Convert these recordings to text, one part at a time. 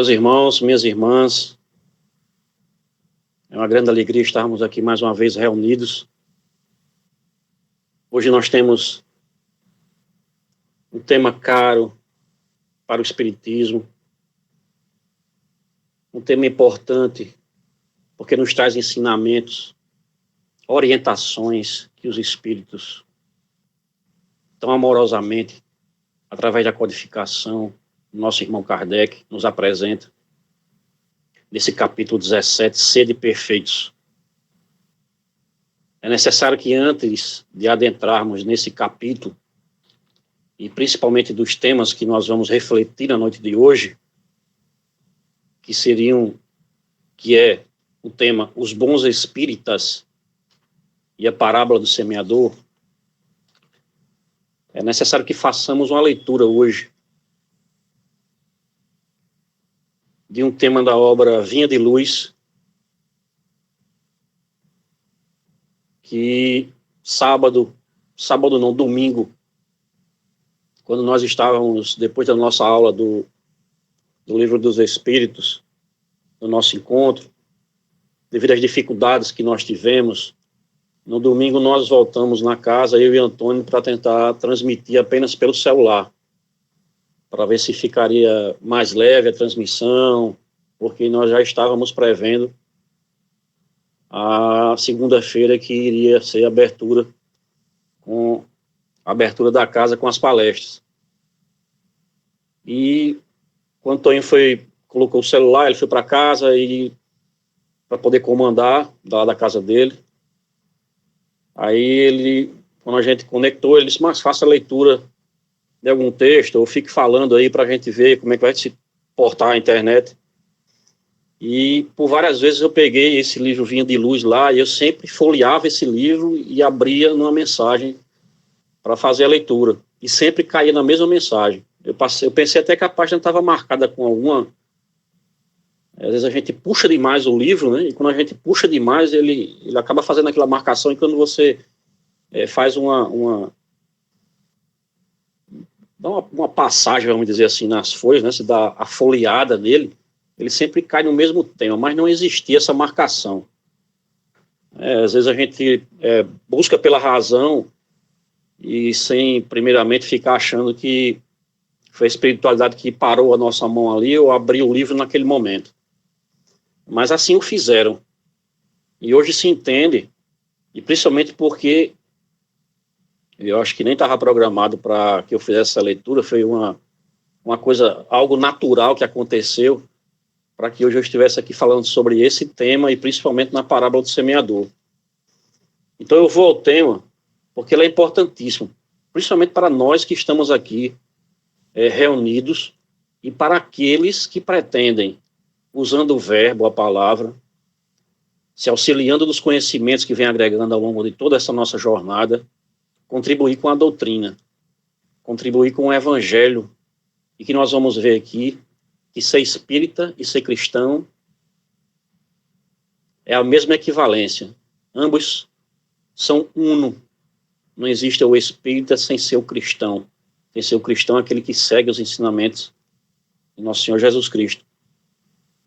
Meus irmãos, minhas irmãs, é uma grande alegria estarmos aqui mais uma vez reunidos. Hoje nós temos um tema caro para o Espiritismo, um tema importante, porque nos traz ensinamentos, orientações que os Espíritos, tão amorosamente, através da codificação, nosso irmão Kardec nos apresenta, nesse capítulo 17, Sede Perfeitos. É necessário que antes de adentrarmos nesse capítulo, e principalmente dos temas que nós vamos refletir na noite de hoje, que é o tema Os Bons Espíritas e a Parábola do Semeador, é necessário que façamos uma leitura hoje de um tema da obra Vinha de Luz, que domingo, quando nós estávamos, depois da nossa aula do Livro dos Espíritos, do nosso encontro, devido às dificuldades que nós tivemos, no domingo nós voltamos na casa, eu e Antônio, para tentar transmitir apenas pelo celular, para ver se ficaria mais leve a transmissão, porque nós já estávamos prevendo a segunda-feira que iria ser a abertura da casa com as palestras. E quando o Antônio colocou o celular, ele foi para casa para poder comandar da casa dele. Aí quando a gente conectou, ele disse, mas faça a leitura de algum texto, ou fique falando aí para a gente ver como é que vai se portar a internet. E por várias vezes eu peguei esse livro Vinha de Luz lá, e eu sempre folheava esse livro e abria numa mensagem para fazer a leitura. E sempre caía na mesma mensagem. Eu pensei até que a página estava marcada com alguma... Às vezes a gente puxa demais o livro, né? E quando a gente puxa demais, ele acaba fazendo aquela marcação, e quando você faz dá uma passagem, vamos dizer assim, nas folhas, né? Se dá a folheada nele, ele sempre cai no mesmo tema, mas não existia essa marcação. Às vezes a gente busca pela razão e sem, primeiramente, ficar achando que foi a espiritualidade que parou a nossa mão ali ou abriu o livro naquele momento. Mas assim o fizeram. E hoje se entende, e principalmente porque eu acho que nem estava programado para que eu fizesse essa leitura, foi uma coisa, algo natural que aconteceu para que hoje eu estivesse aqui falando sobre esse tema e principalmente na parábola do semeador. Então eu vou ao tema porque ele é importantíssimo, principalmente para nós que estamos aqui reunidos e para aqueles que pretendem, usando o verbo, a palavra, se auxiliando dos conhecimentos que vem agregando ao longo de toda essa nossa jornada, contribuir com a doutrina, contribuir com o evangelho, e que nós vamos ver aqui que ser espírita e ser cristão é a mesma equivalência. Ambos são uno. Não existe o espírita sem ser o cristão. Sem ser o cristão é aquele que segue os ensinamentos de nosso Senhor Jesus Cristo.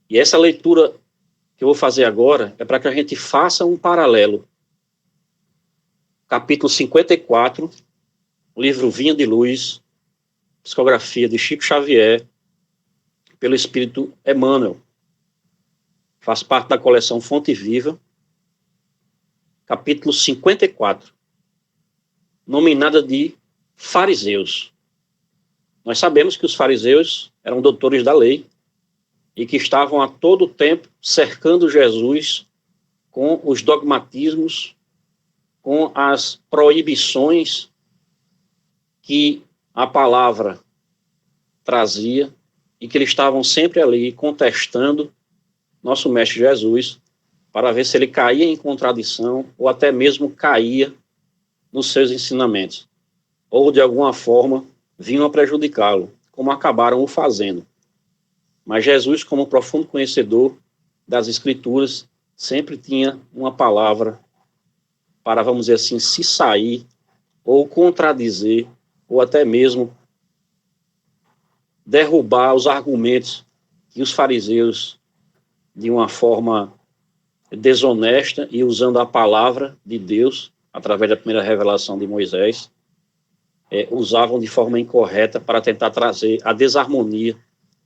E essa leitura que eu vou fazer agora é para que a gente faça um paralelo. Capítulo 54, livro Vinha de Luz, psicografia de Chico Xavier, pelo Espírito Emmanuel. Faz parte da coleção Fonte Viva. Capítulo 54, nominada de Fariseus. Nós sabemos que os fariseus eram doutores da lei e que estavam a todo tempo cercando Jesus com os dogmatismos, com as proibições que a palavra trazia, e que eles estavam sempre ali contestando nosso Mestre Jesus para ver se ele caía em contradição ou até mesmo caía nos seus ensinamentos, ou de alguma forma vinham a prejudicá-lo, como acabaram o fazendo. Mas Jesus, como profundo conhecedor das Escrituras, sempre tinha uma palavra para, vamos dizer assim, se sair ou contradizer, ou até mesmo derrubar os argumentos que os fariseus, de uma forma desonesta e usando a palavra de Deus, através da primeira revelação de Moisés, usavam de forma incorreta para tentar trazer a desarmonia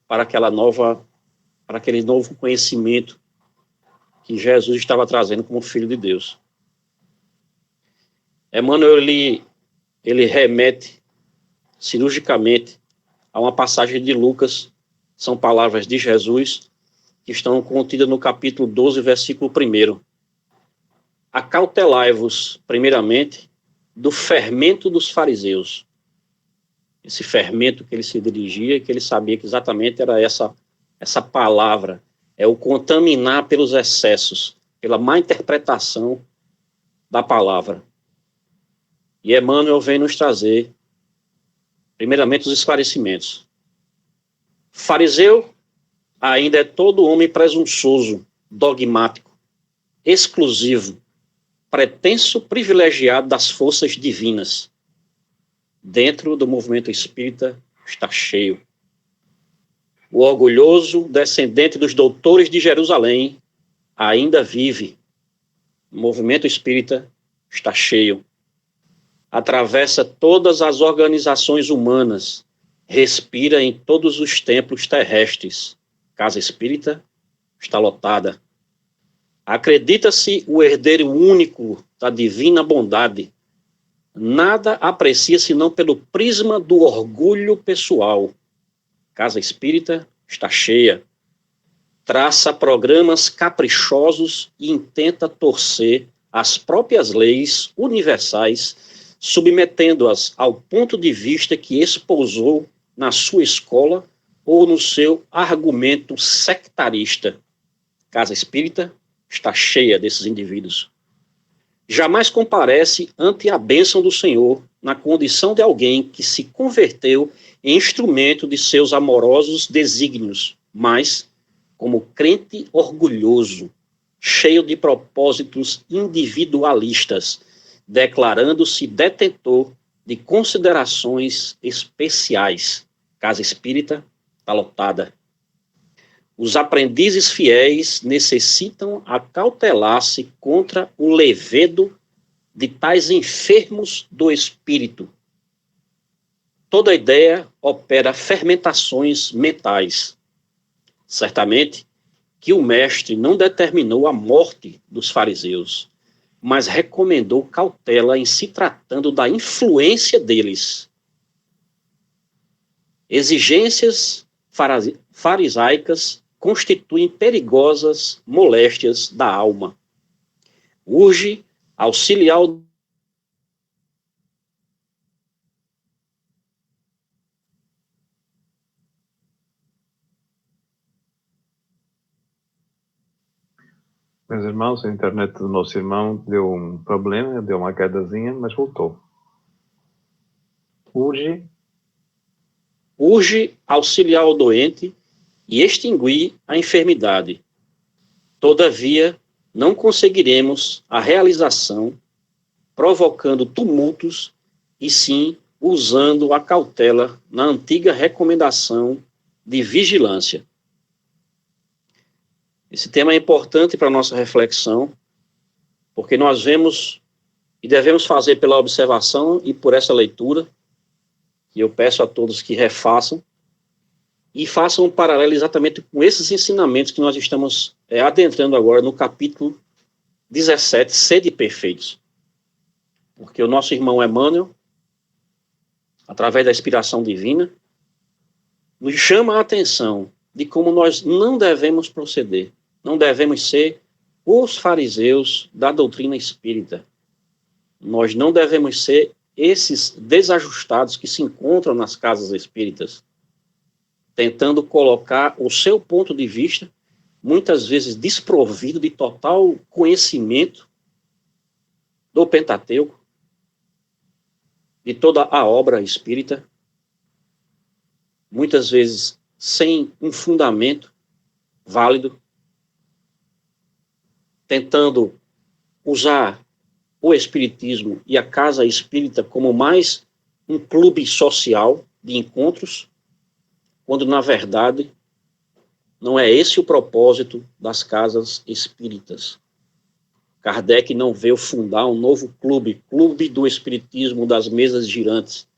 para aquele novo conhecimento que Jesus estava trazendo como Filho de Deus. Emmanuel, ele remete cirurgicamente a uma passagem de Lucas, são palavras de Jesus, que estão contidas no capítulo 12, versículo 1. Acautelai-vos, primeiramente, do fermento dos fariseus. Esse fermento que ele se dirigia, que ele sabia que exatamente era essa palavra, é o contaminar pelos excessos, pela má interpretação da palavra. E Emmanuel vem nos trazer, primeiramente, os esclarecimentos. Fariseu ainda é todo homem presunçoso, dogmático, exclusivo, pretenso privilegiado das forças divinas. Dentro do movimento espírita está cheio. O orgulhoso descendente dos doutores de Jerusalém ainda vive. O movimento espírita está cheio. Atravessa todas as organizações humanas, respira em todos os templos terrestres. Casa espírita está lotada. Acredita-se o herdeiro único da divina bondade. Nada aprecia senão pelo prisma do orgulho pessoal. Casa espírita está cheia. Traça programas caprichosos e intenta torcer as próprias leis universais, submetendo-as ao ponto de vista que espousou na sua escola ou no seu argumento sectarista. Casa espírita está cheia desses indivíduos. Jamais comparece ante a bênção do Senhor na condição de alguém que se converteu em instrumento de seus amorosos desígnios, mas como crente orgulhoso, cheio de propósitos individualistas, declarando-se detentor de considerações especiais. Casa espírita está lotada. Os aprendizes fiéis necessitam acautelar-se contra o levedo de tais enfermos do espírito. Toda ideia opera fermentações mentais. Certamente que o mestre não determinou a morte dos fariseus, mas recomendou cautela em se tratando da influência deles. Exigências farisaicas constituem perigosas moléstias da alma. Urge auxiliar o Meus irmãos, a internet do nosso irmão deu um problema, deu uma quedazinha, mas voltou. Urge auxiliar o doente e extinguir a enfermidade. Todavia, não conseguiremos a realização provocando tumultos, e sim usando a cautela na antiga recomendação de vigilância. Esse tema é importante para a nossa reflexão, porque nós vemos e devemos fazer pela observação e por essa leitura, que eu peço a todos que refaçam, e façam um paralelo exatamente com esses ensinamentos que nós estamos adentrando agora no capítulo 17, Sede Perfeitos. Porque o nosso irmão Emmanuel, através da inspiração divina, nos chama a atenção de como nós não devemos proceder. Não devemos ser os fariseus da doutrina espírita. Nós não devemos ser esses desajustados que se encontram nas casas espíritas, tentando colocar o seu ponto de vista, muitas vezes desprovido de total conhecimento do Pentateuco, de toda a obra espírita, muitas vezes sem um fundamento válido, tentando usar o espiritismo e a casa espírita como mais um clube social de encontros, quando, na verdade, Não é esse o propósito das casas espíritas. Kardec não veio fundar um novo clube do espiritismo das mesas girantes.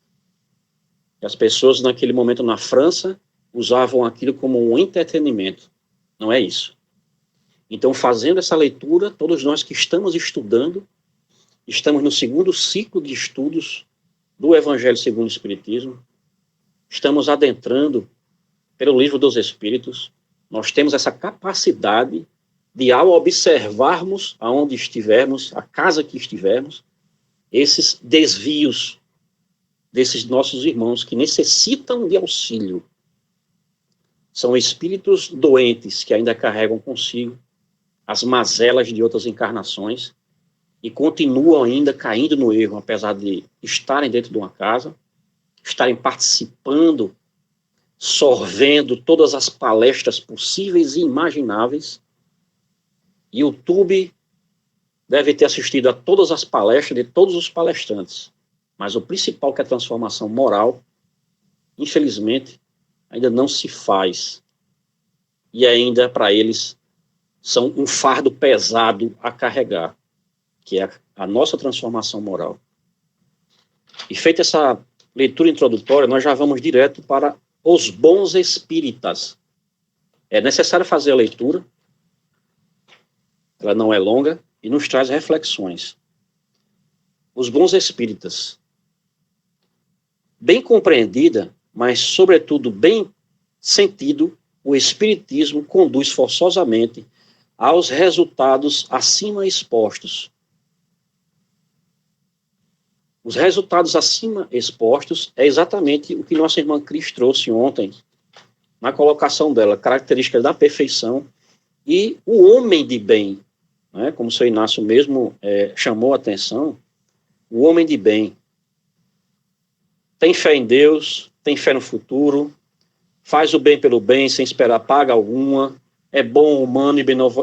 E as pessoas naquele momento na França usavam aquilo como um entretenimento. Não é isso. Então, fazendo essa leitura, todos nós que estamos estudando, estamos no segundo ciclo de estudos do Evangelho segundo o Espiritismo, estamos adentrando pelo Livro dos Espíritos, nós temos essa capacidade de, ao observarmos aonde estivermos, a casa que estivermos, esses desvios desses nossos irmãos que necessitam de auxílio. São espíritos doentes que ainda carregam consigo as mazelas de outras encarnações e continuam ainda caindo no erro, apesar de estarem dentro de uma casa, estarem participando, sorvendo todas as palestras possíveis e imagináveis. YouTube deve ter assistido a todas as palestras de todos os palestrantes, mas o principal, que é a transformação moral, infelizmente, ainda não se faz. E ainda, para eles, são um fardo pesado a carregar, que é a nossa transformação moral. E feita essa leitura introdutória, nós já vamos direto para os bons espíritas. É necessário fazer a leitura, ela não é longa, e nos traz reflexões. Os bons espíritas. Bem compreendida, mas, sobretudo, bem sentido, o Espiritismo conduz forçosamente aos resultados acima expostos. Os resultados acima expostos é exatamente o que nossa irmã Cris trouxe ontem, na colocação dela, características da perfeição e o homem de bem, né, como o seu Inácio mesmo chamou a atenção, o homem de bem tem fé em Deus, tem fé no futuro, faz o bem pelo bem sem esperar paga alguma, é bom, humano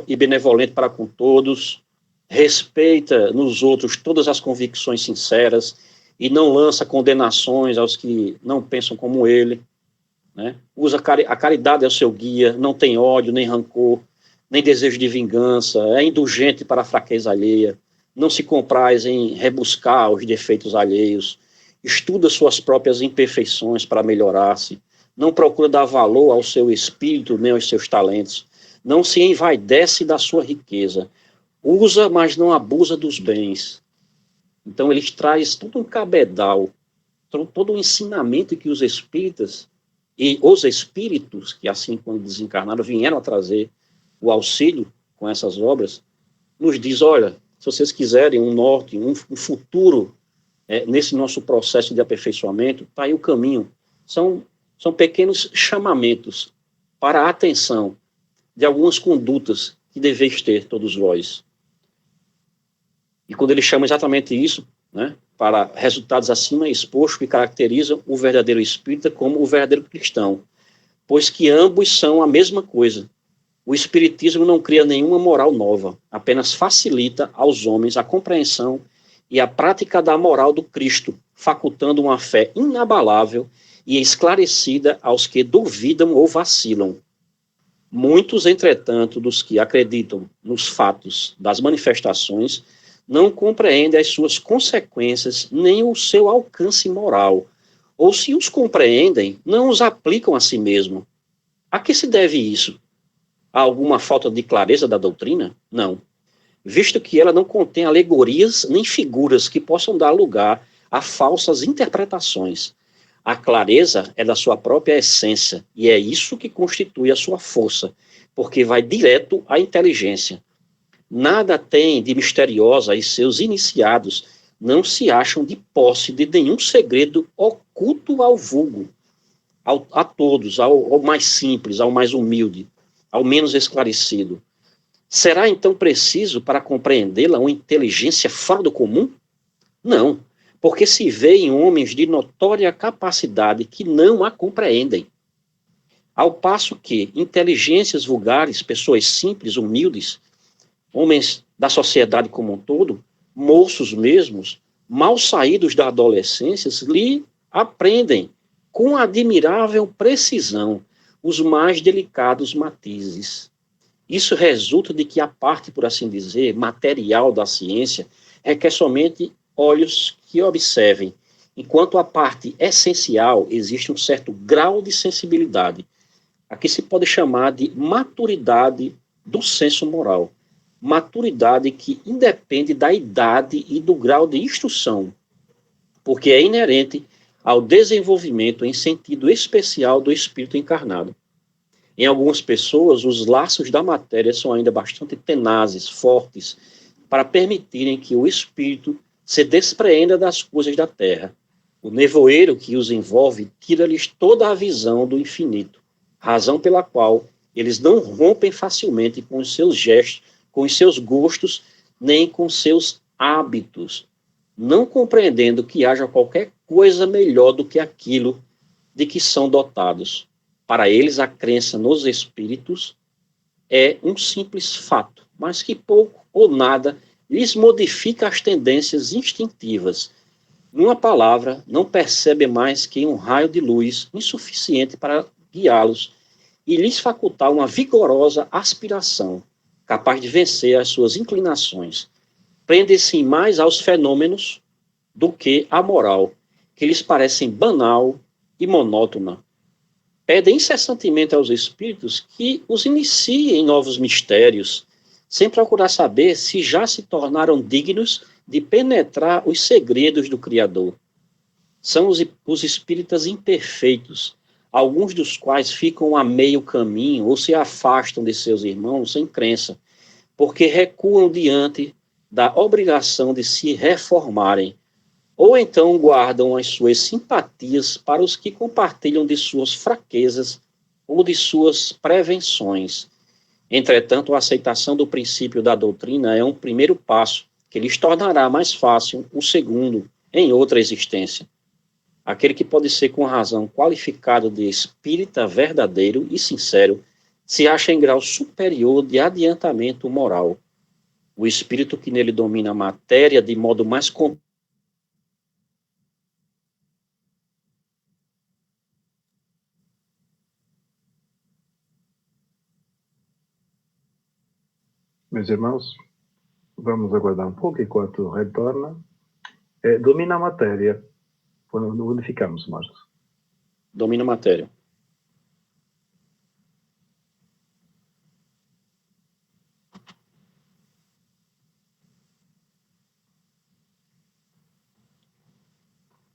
e benevolente para com todos, respeita nos outros todas as convicções sinceras e não lança condenações aos que não pensam como ele, né? Usa a caridade é o seu guia, não tem ódio, nem rancor, nem desejo de vingança, é indulgente para a fraqueza alheia, não se compraz em rebuscar os defeitos alheios, estuda suas próprias imperfeições para melhorar-se, não procura dar valor ao seu espírito nem aos seus talentos, não se envaidece da sua riqueza, usa, mas não abusa dos bens. Então, eles traz todo um cabedal, todo um ensinamento que os espíritas e os espíritos, que assim, quando desencarnaram, vieram a trazer o auxílio com essas obras, nos diz, olha, se vocês quiserem um norte, um futuro nesse nosso processo de aperfeiçoamento, está aí o caminho. São pequenos chamamentos para a atenção de algumas condutas que deveis ter todos vós. E quando ele chama exatamente isso, né, para resultados acima expostos que caracterizam o verdadeiro espírita como o verdadeiro cristão, pois que ambos são a mesma coisa. O espiritismo não cria nenhuma moral nova, apenas facilita aos homens a compreensão e a prática da moral do Cristo, facultando uma fé inabalável e esclarecida aos que duvidam ou vacilam. Muitos, entretanto, dos que acreditam nos fatos das manifestações não compreendem as suas consequências nem o seu alcance moral, ou se os compreendem, não os aplicam a si mesmo. A que se deve isso? A alguma falta de clareza da doutrina? Não. Visto que ela não contém alegorias nem figuras que possam dar lugar a falsas interpretações. A clareza é da sua própria essência, e é isso que constitui a sua força, porque vai direto à inteligência. Nada tem de misteriosa e seus iniciados não se acham de posse de nenhum segredo oculto ao vulgo, a todos, ao mais simples, ao mais humilde, ao menos esclarecido. Será então preciso para compreendê-la uma inteligência fora do comum? Não, porque se vê em homens de notória capacidade que não a compreendem. Ao passo que inteligências vulgares, pessoas simples, humildes, homens da sociedade como um todo, moços mesmos, mal saídos da adolescência, lhe aprendem com admirável precisão os mais delicados matizes. Isso resulta de que a parte, por assim dizer, material da ciência requer somente olhos que observem, enquanto a parte essencial existe um certo grau de sensibilidade. Aqui se pode chamar de maturidade do senso moral. Maturidade que independe da idade e do grau de instrução, porque é inerente ao desenvolvimento em sentido especial do espírito encarnado. Em algumas pessoas, os laços da matéria são ainda bastante tenazes, fortes, para permitirem que o espírito se despreenda das coisas da terra. O nevoeiro que os envolve tira-lhes toda a visão do infinito, razão pela qual eles não rompem facilmente com os seus gestos, com os seus gostos, nem com seus hábitos, não compreendendo que haja qualquer coisa melhor do que aquilo de que são dotados. Para eles, a crença nos espíritos é um simples fato, mas que pouco ou nada lhes modifica as tendências instintivas. Numa palavra, não percebe mais que um raio de luz insuficiente para guiá-los e lhes facultar uma vigorosa aspiração, capaz de vencer as suas inclinações. Prende-se mais aos fenômenos do que à moral, que lhes parecem banal e monótona. Pedem incessantemente aos espíritos que os iniciem em novos mistérios, sem procurar saber se já se tornaram dignos de penetrar os segredos do Criador. São os espíritas imperfeitos, alguns dos quais ficam a meio caminho ou se afastam de seus irmãos sem crença, porque recuam diante da obrigação de se reformarem, ou então guardam as suas simpatias para os que compartilham de suas fraquezas ou de suas prevenções. Entretanto, a aceitação do princípio da doutrina é um primeiro passo que lhes tornará mais fácil o segundo em outra existência. Aquele que pode ser com razão qualificado de espírita verdadeiro e sincero se acha em grau superior de adiantamento moral. O espírito que nele domina a matéria de modo mais Meus irmãos, vamos aguardar um pouco enquanto retorna. Domina a matéria. Onde ficamos, Marcos? domina a matéria.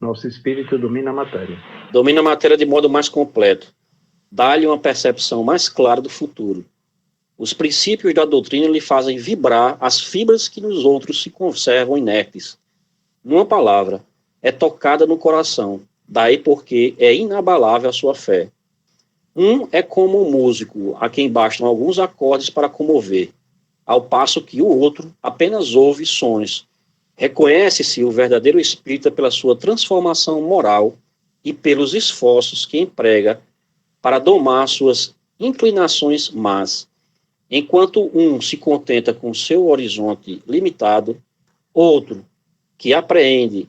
Nosso espírito domina a matéria. Domina a matéria de modo mais completo. Dá-lhe uma percepção mais clara do futuro. Os princípios da doutrina lhe fazem vibrar as fibras que nos outros se conservam inertes. Numa palavra, é tocada no coração, daí porque é inabalável a sua fé. Um é como um músico, a quem bastam alguns acordes para comover, ao passo que o outro apenas ouve sons. Reconhece-se o verdadeiro espírita pela sua transformação moral e pelos esforços que emprega para domar suas inclinações más. Enquanto um se contenta com seu horizonte limitado, outro que aprende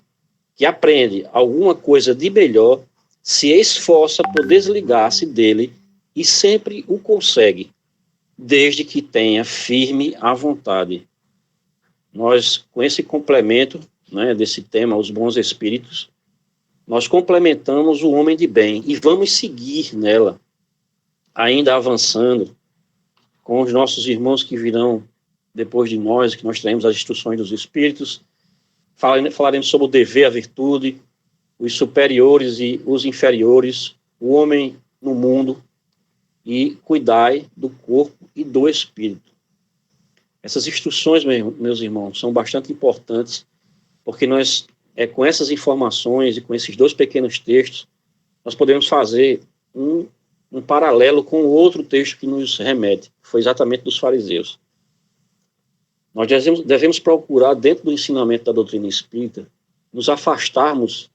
alguma coisa de melhor se esforça por desligar-se dele e sempre o consegue, desde que tenha firme a vontade. Nós, com esse complemento, né, desse tema, os bons espíritos, nós complementamos o homem de bem e vamos seguir nela, ainda avançando, com os nossos irmãos que virão depois de nós, que nós teremos as instruções dos espíritos. Falaremos sobre o dever, a virtude, os superiores e os inferiores, o homem no mundo, e cuidai do corpo e do espírito. Essas instruções, meus irmãos, são bastante importantes, porque nós, com essas informações e com esses dois pequenos textos, nós podemos fazer um paralelo com outro texto que nos remete, que foi exatamente dos fariseus. Nós devemos procurar, dentro do ensinamento da doutrina espírita, nos afastarmos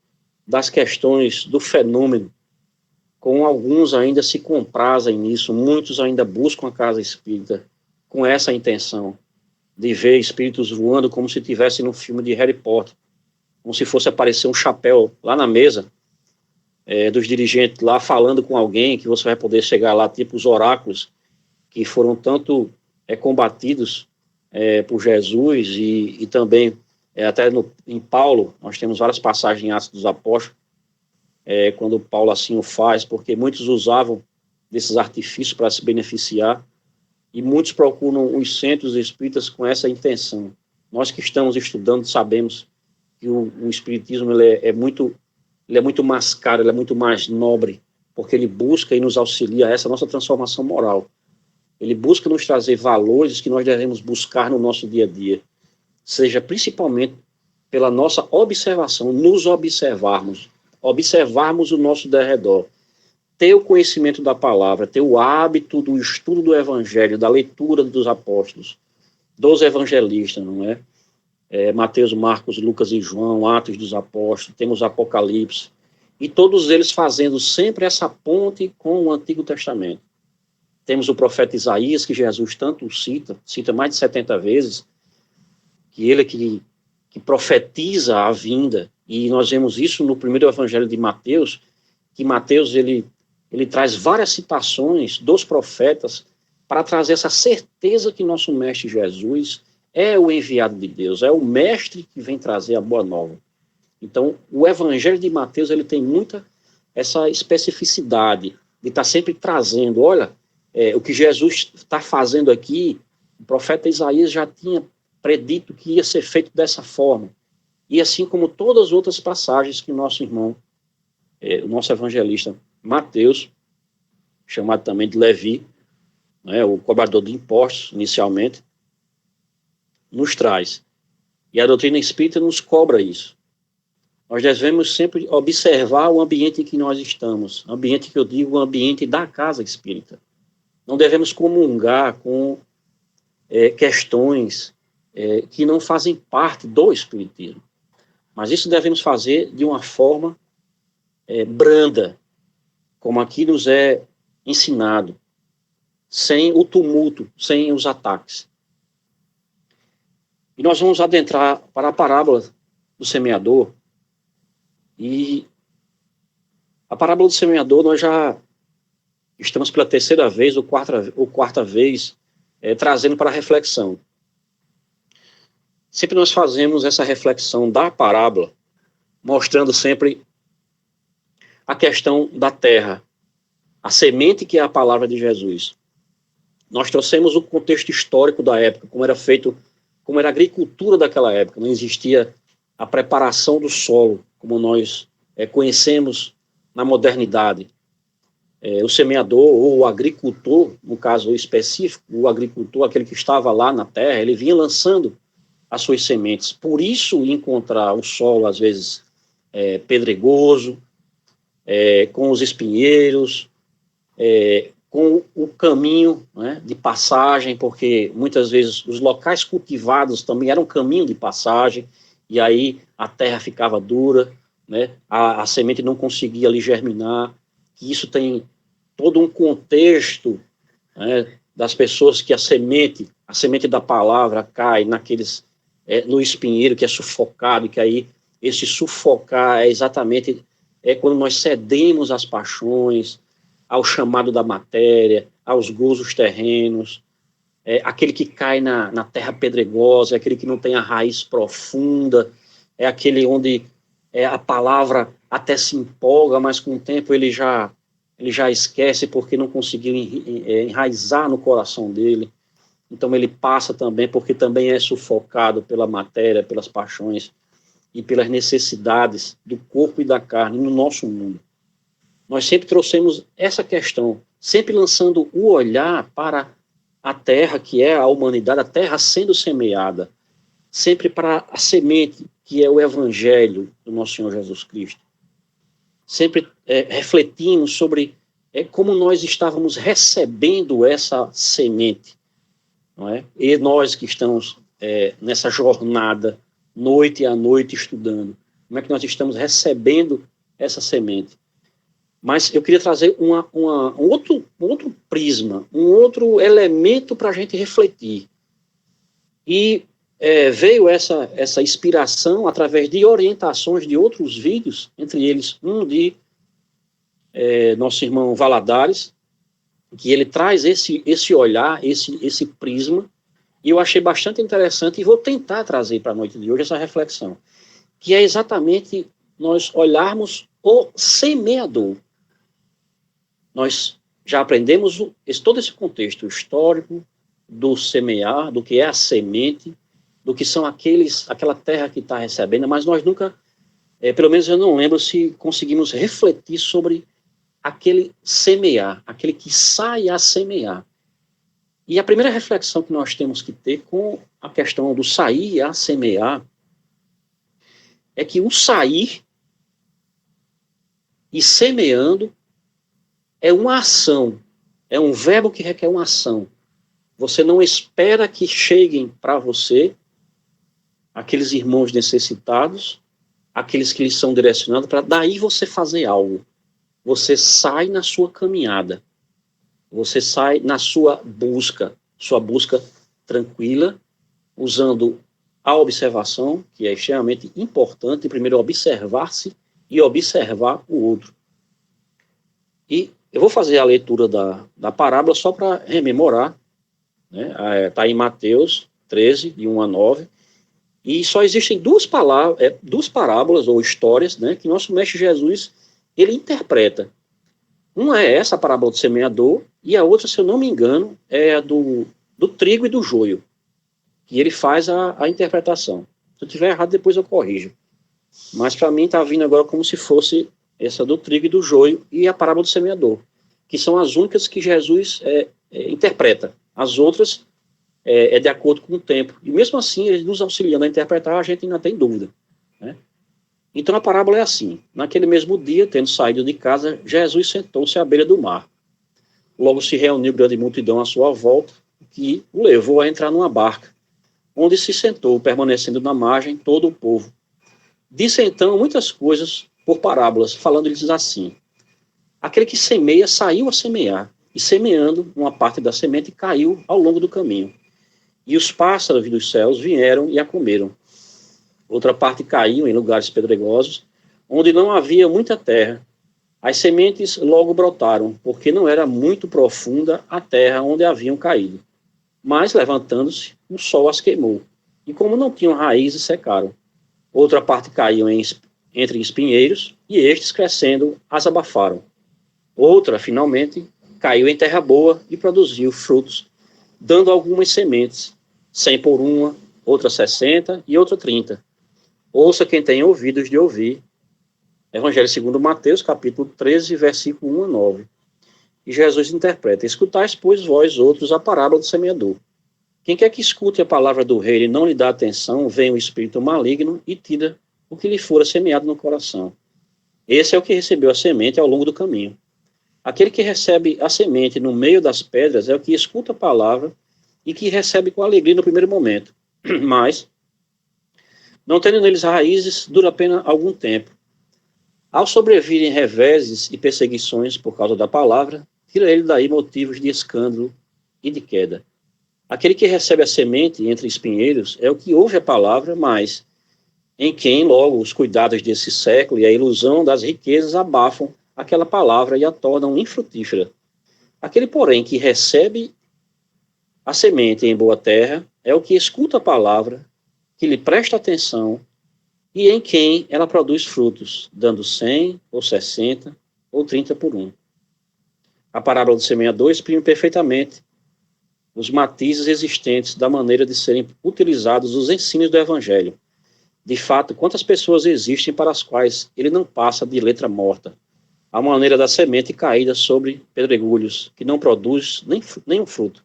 das questões do fenômeno, com alguns ainda se comprazem nisso, muitos ainda buscam a casa espírita com essa intenção de ver espíritos voando como se estivesse no filme de Harry Potter, como se fosse aparecer um chapéu lá na mesa, dos dirigentes lá falando com alguém, que você vai poder chegar lá, tipo os oráculos, que foram tanto combatidos por Jesus e também até em Paulo, nós temos várias passagens em Atos dos Apóstolos, quando Paulo assim o faz, porque muitos usavam desses artifícios para se beneficiar, e muitos procuram os centros espíritas com essa intenção. Nós que estamos estudando sabemos que o espiritismo ele é muito mais caro, ele é muito mais nobre, porque ele busca e nos auxilia a essa nossa transformação moral. Ele busca nos trazer valores que nós devemos buscar no nosso dia a dia, seja principalmente pela nossa observação, nos observarmos o nosso derredor, ter o conhecimento da palavra, ter o hábito do estudo do evangelho, da leitura dos apóstolos, dos evangelistas, não é? Mateus, Marcos, Lucas e João, Atos dos Apóstolos, temos Apocalipse, e todos eles fazendo sempre essa ponte com o Antigo Testamento. Temos o profeta Isaías, que Jesus tanto cita mais de 70 vezes, que ele que profetiza a vinda, e nós vemos isso no primeiro evangelho de Mateus, que Mateus ele traz várias citações dos profetas para trazer essa certeza que nosso mestre Jesus é o enviado de Deus, é o mestre que vem trazer a boa nova. Então, o evangelho de Mateus ele tem muita essa especificidade de estar sempre trazendo, olha, o que Jesus está fazendo aqui, o profeta Isaías já tinha predito que ia ser feito dessa forma. E assim como todas as outras passagens que o nosso irmão, o nosso evangelista Mateus, chamado também de Levi, o cobrador de impostos, inicialmente, nos traz. E a doutrina espírita nos cobra isso. Nós devemos sempre observar o ambiente em que nós estamos. Ambiente que eu digo, o ambiente da casa espírita. Não devemos comungar com questões que não fazem parte do espiritismo. Mas isso devemos fazer de uma forma branda, como aqui nos é ensinado, sem o tumulto, sem os ataques. E nós vamos adentrar para a parábola do semeador. E a parábola do semeador, nós já estamos pela terceira vez ou quarta vez trazendo para a reflexão. Sempre nós fazemos essa reflexão da parábola, mostrando sempre a questão da terra, a semente que é a palavra de Jesus. Nós trouxemos o contexto histórico da época, como era a agricultura daquela época. Não existia a preparação do solo, como nós conhecemos na modernidade. O semeador ou o agricultor, no caso específico, o agricultor, aquele que estava lá na terra, ele vinha lançando as suas sementes. Por isso, encontrar o solo, às vezes, pedregoso, com os espinheiros, com o caminho, né, de passagem, porque muitas vezes os locais cultivados também eram caminho de passagem, e aí a terra ficava dura, né, a semente não conseguia ali germinar. Isso tem todo um contexto, né, das pessoas que a semente da palavra cai no espinheiro, que é sufocado, e que aí esse sufocar é exatamente quando nós cedemos às paixões, ao chamado da matéria, aos gozos terrenos, aquele que cai na terra pedregosa, aquele que não tem a raiz profunda, é aquele onde a palavra até se empolga, mas com o tempo ele já esquece porque não conseguiu enraizar no coração dele. Então ele passa também, porque também é sufocado pela matéria, pelas paixões e pelas necessidades do corpo e da carne no nosso mundo. Nós sempre trouxemos essa questão, sempre lançando o olhar para a terra, que é a humanidade, a terra sendo semeada, sempre para a semente, que é o evangelho do nosso Senhor Jesus Cristo. Sempre refletimos sobre como nós estávamos recebendo essa semente, não é? E nós que estamos nessa jornada, noite a noite estudando, como é que nós estamos recebendo essa semente? Mas eu queria trazer um outro prisma, um outro elemento para a gente refletir. E veio essa inspiração através de orientações de outros vídeos, entre eles um de nosso irmão Valadares, que ele traz esse olhar, esse prisma, e eu achei bastante interessante, e vou tentar trazer para a noite de hoje essa reflexão, que é exatamente nós olharmos o semeador. Nós já aprendemos todo esse contexto histórico do semear, do que é a semente, do que são aquela terra que está recebendo, mas nós nunca, pelo menos eu não lembro se conseguimos refletir sobre aquele semear, aquele que sai a semear. E a primeira reflexão que nós temos que ter com a questão do sair a semear é que o sair e semeando é uma ação, é um verbo que requer uma ação. Você não espera que cheguem para você aqueles irmãos necessitados, aqueles que lhes são direcionados, para daí você fazer algo. Você sai na sua caminhada, você sai na sua busca tranquila, usando a observação, que é extremamente importante, primeiro observar-se e observar o outro. E eu vou fazer a leitura da parábola só para rememorar, né? Está em Mateus 13, de 1 a 9, e só existem duas parábolas ou histórias, né, que nosso mestre Jesus ele interpreta. Uma é essa, a parábola do semeador, e a outra, se eu não me engano, é a do trigo e do joio, que ele faz a interpretação. Se eu tiver errado, depois eu corrijo. Mas para mim está vindo agora como se fosse essa do trigo e do joio e a parábola do semeador, que são as únicas que Jesus interpreta. As outras é de acordo com o tempo. E mesmo assim, ele nos auxiliando a interpretar, a gente ainda tem dúvida, né? Então a parábola é assim: naquele mesmo dia, tendo saído de casa, Jesus sentou-se à beira do mar. Logo se reuniu grande multidão à sua volta, que o levou a entrar numa barca, onde se sentou, permanecendo na margem, todo o povo. Disse então muitas coisas por parábolas, falando-lhes assim: aquele que semeia saiu a semear, e semeando, uma parte da semente caiu ao longo do caminho. E os pássaros dos céus vieram e a comeram. Outra parte caiu em lugares pedregosos, onde não havia muita terra. As sementes logo brotaram, porque não era muito profunda a terra onde haviam caído. Mas, levantando-se, o sol as queimou, e como não tinham raízes, secaram. Outra parte caiu entre espinheiros, e estes, crescendo, as abafaram. Outra, finalmente, caiu em terra boa e produziu frutos, dando algumas sementes, 100 por uma, outra 60 e outra 30. Ouça quem tem ouvidos de ouvir. Evangelho segundo Mateus, capítulo 13, versículo 1 a 9. E Jesus interpreta: escutais, pois, vós outros, a parábola do semeador. Quem quer que escute a palavra do rei e não lhe dá atenção, vem o espírito maligno e tira o que lhe fora semeado no coração. Esse é o que recebeu a semente ao longo do caminho. Aquele que recebe a semente no meio das pedras é o que escuta a palavra e que recebe com alegria no primeiro momento. Mas, não tendo neles raízes, dura apenas algum tempo. Ao sobrevirem reveses e perseguições por causa da palavra, tira ele daí motivos de escândalo e de queda. Aquele que recebe a semente entre espinheiros é o que ouve a palavra, mas em quem logo os cuidados desse século e a ilusão das riquezas abafam aquela palavra e a tornam infrutífera. Aquele, porém, que recebe a semente em boa terra é o que escuta a palavra, que lhe presta atenção e em quem ela produz frutos, dando 100 ou 60 ou 30 por um. A parábola do semeador exprime perfeitamente os matizes existentes da maneira de serem utilizados os ensinos do Evangelho. De fato, quantas pessoas existem para as quais ele não passa de letra morta, à maneira da semente caída sobre pedregulhos, que não produz nenhum fruto.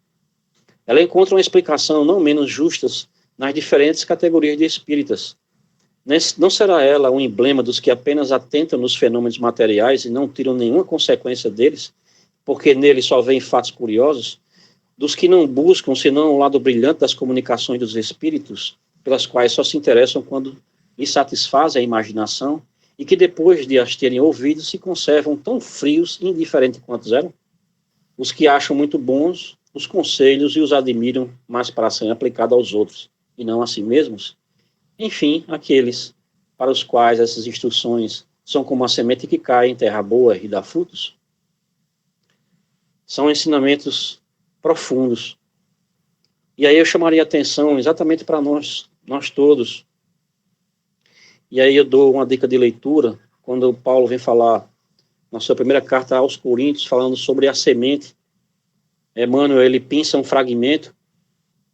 Ela encontra uma explicação não menos justa nas diferentes categorias de espíritas. Não será ela um emblema dos que apenas atentam nos fenômenos materiais e não tiram nenhuma consequência deles, porque neles só vêem fatos curiosos? Dos que não buscam senão o lado brilhante das comunicações dos espíritos, pelas quais só se interessam quando lhes satisfazem a imaginação, e que depois de as terem ouvido se conservam tão frios e indiferentes quanto eram? Os que acham muito bons os conselhos e os admiram, mas para serem aplicados aos outros, e não a si mesmos? Enfim, aqueles para os quais essas instruções são como a semente que cai em terra boa e dá frutos. São ensinamentos profundos. E aí eu chamaria a atenção exatamente para nós todos. E aí eu dou uma dica de leitura, quando o Paulo vem falar na sua primeira carta aos Coríntios, falando sobre a semente. Emmanuel, ele pinça um fragmento,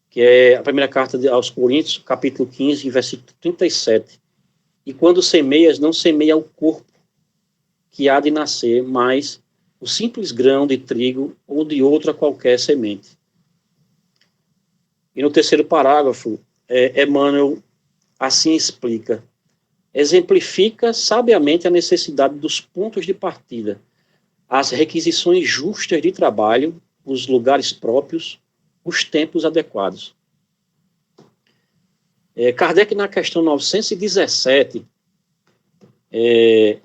que é a primeira carta aos Coríntios, capítulo 15, versículo 37. E quando semeias, não semeia o corpo que há de nascer, mas o simples grão de trigo ou de outra qualquer semente. E no terceiro parágrafo, Emmanuel assim explica: exemplifica sabiamente a necessidade dos pontos de partida, as requisições justas de trabalho, os lugares próprios, os tempos adequados. Kardec, na questão 917, ele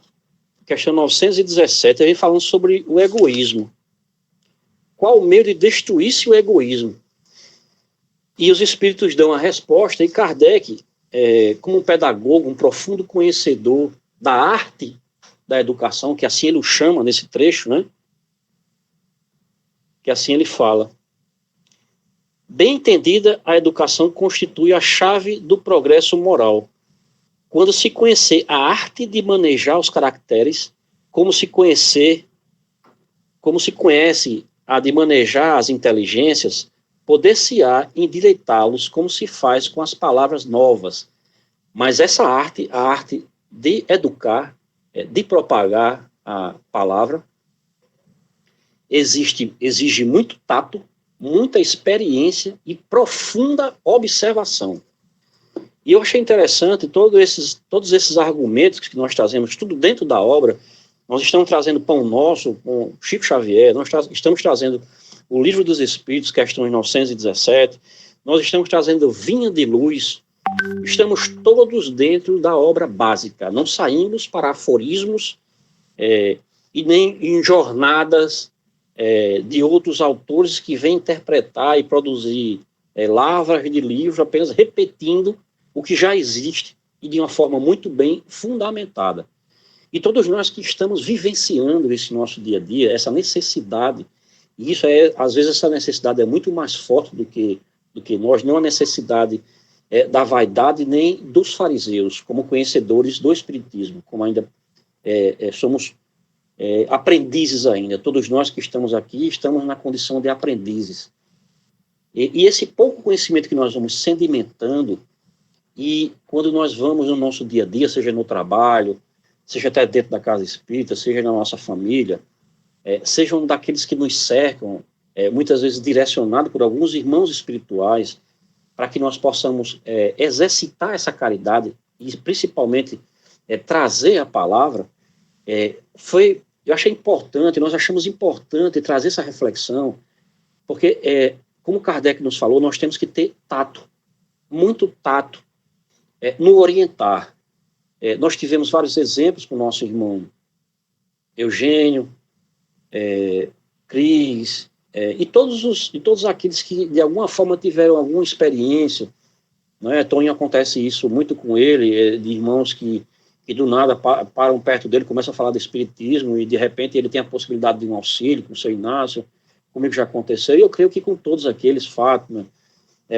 vem falando sobre o egoísmo. Qual o meio de destruir-se o egoísmo? E os espíritos dão a resposta, e Kardec, como um pedagogo, um profundo conhecedor da arte da educação, que assim ele o chama nesse trecho, né? Que assim ele fala: bem entendida, a educação constitui a chave do progresso moral. Quando se conhecer a arte de manejar os caracteres, como se conhece a de manejar as inteligências, poder-se-á endireitá-los como se faz com as palavras novas. Mas essa arte, a arte de educar, de propagar a palavra, exige muito tato, muita experiência e profunda observação. E eu achei interessante todos esses argumentos que nós trazemos, tudo dentro da obra. Nós estamos trazendo Pão Nosso com Chico Xavier, nós estamos trazendo o Livro dos Espíritos, questões 917, nós estamos trazendo Vinha de Luz, estamos todos dentro da obra básica, não saímos para aforismos e nem em jornadas de outros autores que vêm interpretar e produzir lavras de livro, apenas repetindo o que já existe e de uma forma muito bem fundamentada. E todos nós que estamos vivenciando esse nosso dia a dia, essa necessidade, e isso às vezes essa necessidade é muito mais forte do que nós, não a necessidade da vaidade nem dos fariseus, como conhecedores do Espiritismo, como ainda somos aprendizes ainda. Todos nós que estamos aqui estamos na condição de aprendizes. E esse pouco conhecimento que nós vamos sedimentando, e quando nós vamos no nosso dia a dia, seja no trabalho, seja até dentro da casa espírita, seja na nossa família, sejam daqueles que nos cercam, muitas vezes direcionado por alguns irmãos espirituais, para que nós possamos exercitar essa caridade e principalmente trazer a palavra, eu achei importante, nós achamos importante trazer essa reflexão, porque, como Kardec nos falou, nós temos que ter tato, muito tato, no orientar. Nós tivemos vários exemplos com o nosso irmão Eugênio, Cris, e todos aqueles que de alguma forma tiveram alguma experiência, né? Tonho, acontece isso muito com ele, de irmãos que do nada param perto dele, começam a falar de espiritismo e de repente ele tem a possibilidade de um auxílio com o seu Inácio. Comigo já aconteceu, e eu creio que com todos aqueles, Fátima,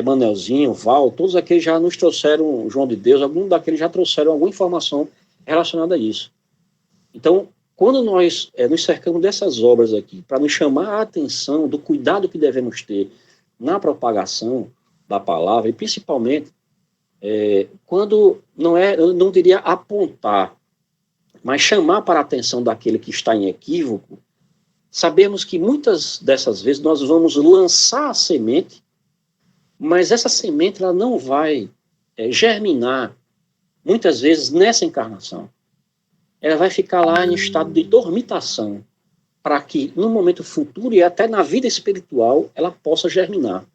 Manelzinho, Val, todos aqueles já nos trouxeram, João de Deus, alguns daqueles já trouxeram alguma informação relacionada a isso. Então, quando nós nos cercamos dessas obras aqui, para nos chamar a atenção do cuidado que devemos ter na propagação da palavra, e principalmente, quando eu não diria apontar, mas chamar para a atenção daquele que está em equívoco, sabemos que muitas dessas vezes nós vamos lançar a semente, mas essa semente ela não vai germinar, muitas vezes, nessa encarnação. Ela vai ficar lá em estado de dormitação, para que, no momento futuro e até na vida espiritual, ela possa germinar.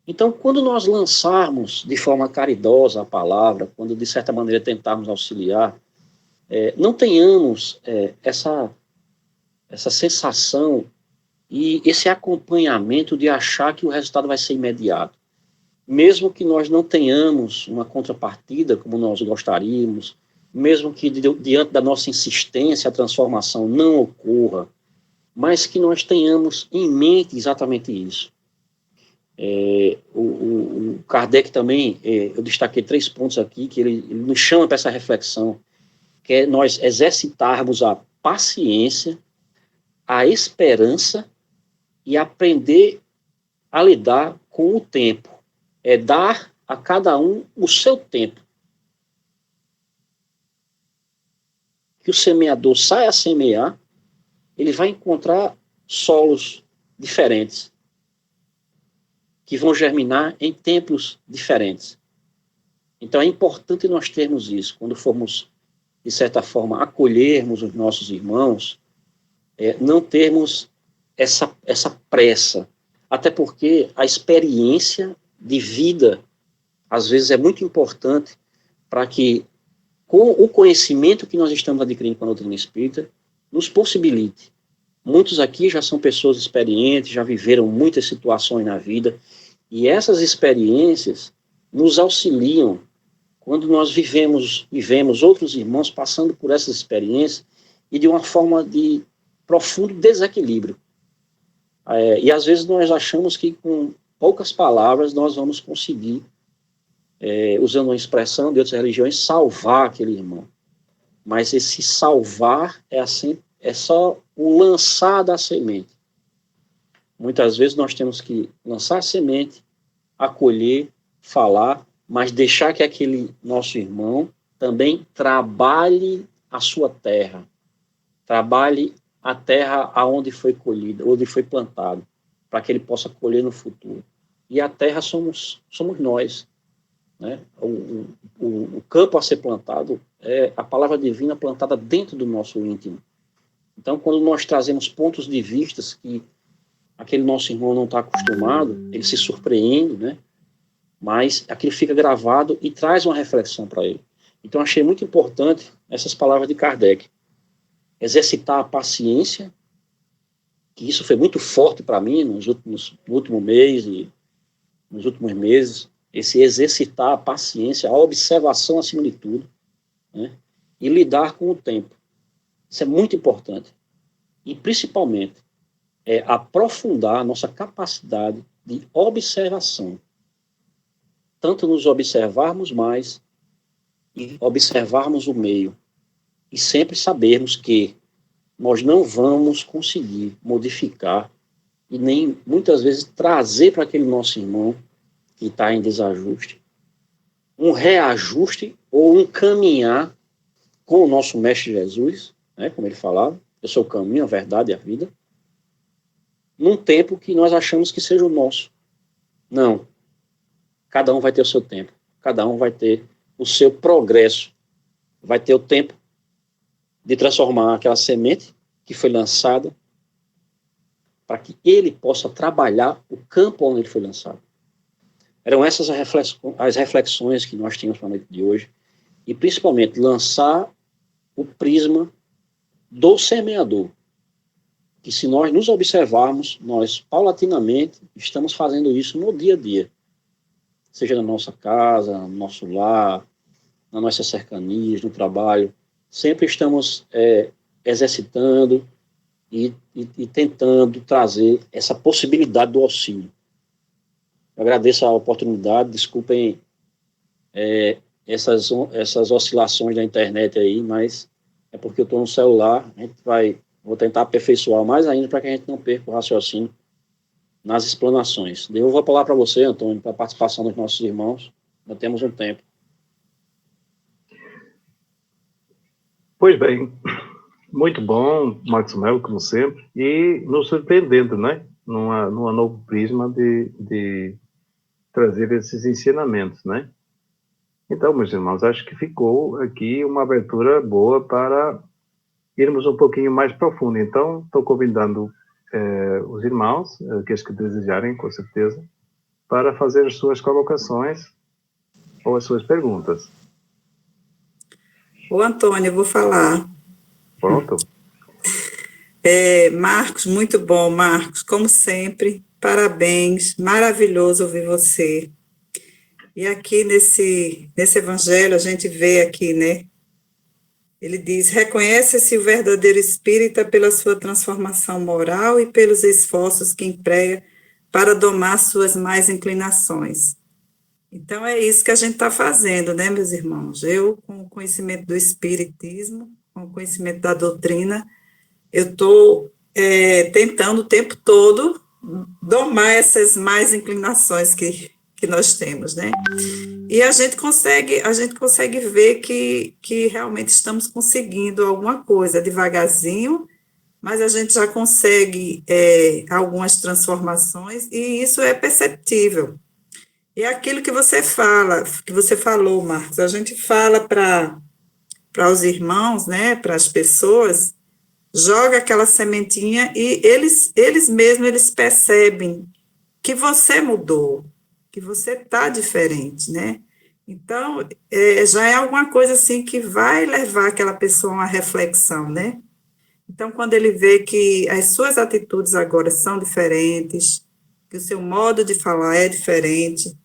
Então, quando nós lançarmos de forma caridosa a palavra, quando, de certa maneira, tentarmos auxiliar, não tenhamos essa sensação e esse acompanhamento de achar que o resultado vai ser imediato. Mesmo que nós não tenhamos uma contrapartida como nós gostaríamos, mesmo que diante da nossa insistência a transformação não ocorra, mas que nós tenhamos em mente exatamente isso. O Kardec também, eu destaquei 3 pontos aqui, que ele nos chama para essa reflexão, que é nós exercitarmos a paciência, a esperança e aprender a lidar com o tempo. É dar a cada um o seu tempo. Que o semeador saia a semear, ele vai encontrar solos diferentes, que vão germinar em tempos diferentes. Então é importante nós termos isso, quando formos, de certa forma, acolhermos os nossos irmãos, não termos essa pressa, até porque a experiência de vida, às vezes, é muito importante para que, com o conhecimento que nós estamos adquirindo com a doutrina espírita, nos possibilite. Muitos aqui já são pessoas experientes, já viveram muitas situações na vida, e essas experiências nos auxiliam quando nós vivemos outros irmãos passando por essas experiências e de uma forma de profundo desequilíbrio. E às vezes nós achamos que com poucas palavras nós vamos conseguir, usando uma expressão de outras religiões, salvar aquele irmão. Mas esse salvar é só o lançar da semente. Muitas vezes nós temos que lançar a semente, acolher, falar, mas deixar que aquele nosso irmão também trabalhe a sua terra, trabalhe a terra aonde foi colhida, onde foi plantado, para que ele possa colher no futuro. E a terra somos nós, né? O campo a ser plantado é a palavra divina plantada dentro do nosso íntimo. Então, quando nós trazemos pontos de vista que aquele nosso irmão não está acostumado, ele se surpreende, né? Mas aquilo fica gravado e traz uma reflexão para ele. Então, achei muito importante essas palavras de Kardec. Exercitar a paciência, que isso foi muito forte para mim no último mês e nos últimos meses, esse exercitar a paciência, a observação acima de tudo, né? E lidar com o tempo. Isso é muito importante. E, principalmente, aprofundar a nossa capacidade de observação. Tanto nos observarmos mais e observarmos o meio. E sempre sabermos que nós não vamos conseguir modificar e nem, muitas vezes, trazer para aquele nosso irmão que está em desajuste um reajuste ou um caminhar com o nosso Mestre Jesus, né, como ele falava, eu sou o caminho, a verdade e a vida, num tempo que nós achamos que seja o nosso. Não. Cada um vai ter o seu tempo. Cada um vai ter o seu progresso. Vai ter o tempo de transformar aquela semente que foi lançada para que ele possa trabalhar o campo onde ele foi lançado. Eram essas as reflexões que nós tínhamos para a noite de hoje, e principalmente lançar o prisma do semeador, que se nós nos observarmos, nós paulatinamente estamos fazendo isso no dia a dia, seja na nossa casa, no nosso lar, nas nossas cercanias, no trabalho, sempre estamos exercitando e tentando trazer essa possibilidade do auxílio. Eu agradeço a oportunidade, desculpem essas oscilações da internet aí, mas é porque eu estou no celular, vou tentar aperfeiçoar mais ainda para que a gente não perca o raciocínio nas explanações. Eu vou falar para você, Antônio, para a participação dos nossos irmãos, nós temos um tempo. Pois bem, muito bom, Maximel, como sempre, e nos surpreendendo, né? Numa novo prisma de trazer esses ensinamentos, né? Então, meus irmãos, acho que ficou aqui uma abertura boa para irmos um pouquinho mais profundo. Então, estou convidando os irmãos, aqueles que desejarem, com certeza, para fazer as suas colocações ou as suas perguntas. Ô, Antônio, eu vou falar. Pronto? Marcos, muito bom, Marcos, como sempre, parabéns, maravilhoso ouvir você. E aqui nesse evangelho a gente vê aqui, né, Ele diz: reconhece-se o verdadeiro espírita pela sua transformação moral e pelos esforços que emprega para domar suas más inclinações. Então, é isso que a gente está fazendo, né, meus irmãos? Eu, com o conhecimento do espiritismo, com o conhecimento da doutrina, eu estou tentando o tempo todo domar essas más inclinações que nós temos, né? E a gente consegue ver que realmente estamos conseguindo alguma coisa, devagarzinho, mas a gente já consegue algumas transformações, e isso é perceptível. E aquilo que você falou, Marcos, a gente fala para os irmãos, né, para as pessoas, joga aquela sementinha e eles mesmos eles percebem que você mudou, que você está diferente, né? Então, já é alguma coisa assim que vai levar aquela pessoa a uma reflexão, né? Então, quando ele vê que as suas atitudes agora são diferentes, que o seu modo de falar é diferente,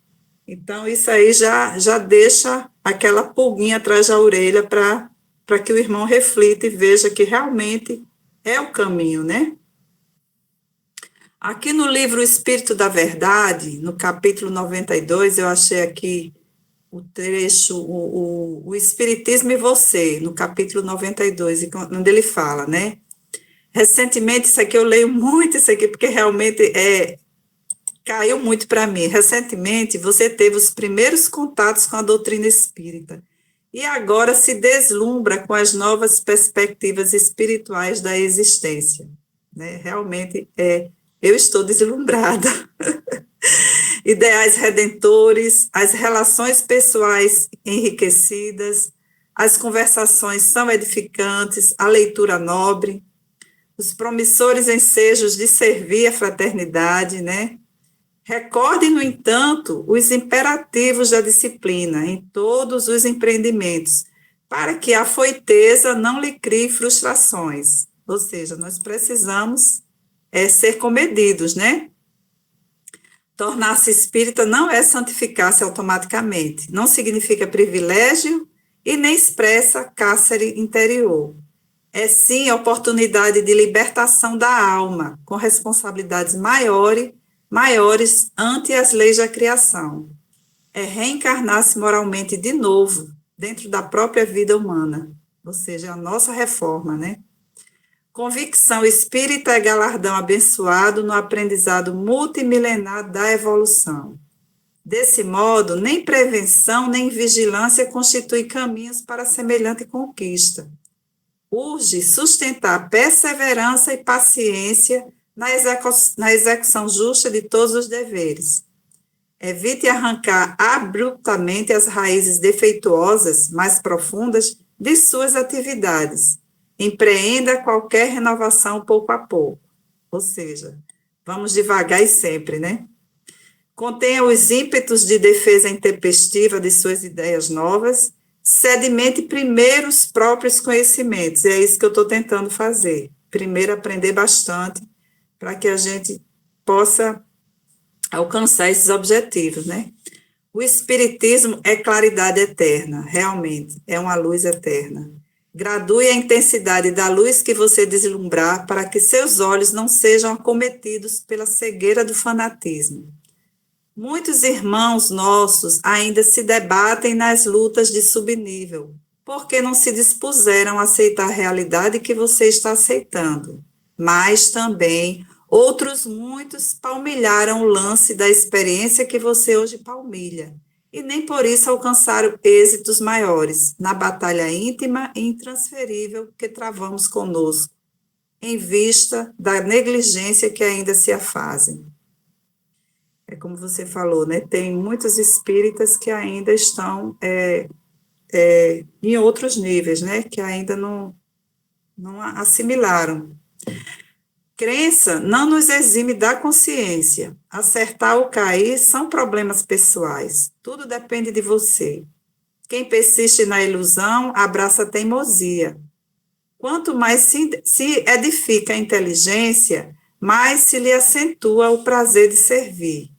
então isso aí já deixa aquela pulguinha atrás da orelha para que o irmão reflita e veja que realmente é o caminho, né? Aqui no livro O Espírito da Verdade, no capítulo 92, eu achei aqui o trecho, o Espiritismo e Você, no capítulo 92, onde ele fala, né? Recentemente, isso aqui eu leio muito isso aqui, porque realmente caiu muito para mim. Recentemente, você teve os primeiros contatos com a doutrina espírita e agora se deslumbra com as novas perspectivas espirituais da existência, né? Realmente, eu estou deslumbrada. Ideais redentores, as relações pessoais enriquecidas, as conversações são edificantes, a leitura nobre, os promissores ensejos de servir a fraternidade, né? Recorde, no entanto, os imperativos da disciplina em todos os empreendimentos, para que a afoiteza não lhe crie frustrações. Ou seja, nós precisamos ser comedidos, né? Tornar-se espírita não é santificar-se automaticamente, não significa privilégio e nem expressa cárcere interior. É sim a oportunidade de libertação da alma, com responsabilidades maiores ante as leis da criação. É reencarnar-se moralmente de novo, dentro da própria vida humana, ou seja, a nossa reforma, né? Convicção espírita é galardão abençoado no aprendizado multimilenar da evolução. Desse modo, nem prevenção nem vigilância constitui caminhos para semelhante conquista. Urge sustentar perseverança e paciência na execução justa de todos os deveres. Evite arrancar abruptamente as raízes defeituosas, mais profundas, de suas atividades. Empreenda qualquer renovação pouco a pouco. Ou seja, vamos devagar e sempre, né? Contenha os ímpetos de defesa intempestiva de suas ideias novas, sedimente primeiro os próprios conhecimentos. É isso que eu estou tentando fazer. Primeiro, aprender bastante, para que a gente possa alcançar esses objetivos, né? O Espiritismo é claridade eterna, realmente, é uma luz eterna. Gradue a intensidade da luz que você deslumbrar para que seus olhos não sejam acometidos pela cegueira do fanatismo. Muitos irmãos nossos ainda se debatem nas lutas de subnível, porque não se dispuseram a aceitar a realidade que você está aceitando. Mas também outros muitos palmilharam o lance da experiência que você hoje palmilha, e nem por isso alcançaram êxitos maiores na batalha íntima e intransferível que travamos conosco, em vista da negligência que ainda se afazem. É como você falou, né? Tem muitos espíritas que ainda estão em outros níveis, né? Que ainda não assimilaram. Crença não nos exime da consciência. Acertar ou cair são problemas pessoais. Tudo depende de você. Quem persiste na ilusão abraça a teimosia. Quanto mais se edifica a inteligência, mais se lhe acentua o prazer de servir.